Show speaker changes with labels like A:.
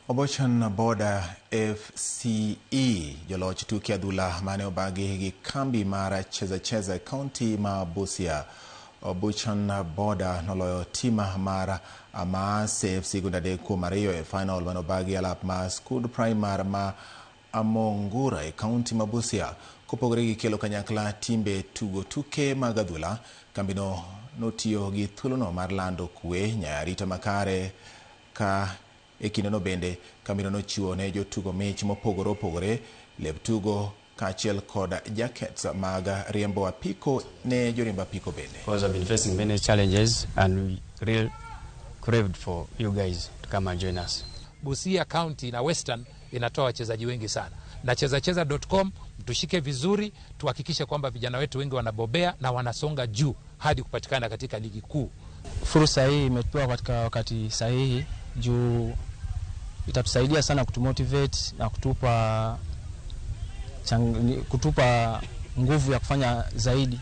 A: Obochan Boda FCE joloch tuke adhula mane obagi gi kambi mara cheza kaunti ma Busia. Obochan Boda noloyo tima mara Amas FC gundade kuom 2 e final mane obagi alap ma Skud Primar ma Amongura e kaunti ma Busia. Kopogore gi kelo kanyakla timbe tugo tuke mag adhula, kambino notiyo gi thuolono mar lando kwe nyarita makare ka ekindeno bende kambino nochiwo ne jotugo mich mopogore lep tugo kaachiel kod jackets mag riembo apiko ne joriembo apiko bende.
B: Because I've been facing many challenges and we really craved for you guys to come and join us.
C: Busia County na Western inatoa wachezaji wengi sana. Na chezacheza.com mtushike vizuri, tuhakikishe kwamba vijana wetu wengi wanabobea na wanasonga juu hadi kupatikana katika ligi kuu.
D: Fursa hii imetupewa katika wakati sahihi juu itatusaidia sana kutumotivate na kutupa nguvu ya kufanya zaidi.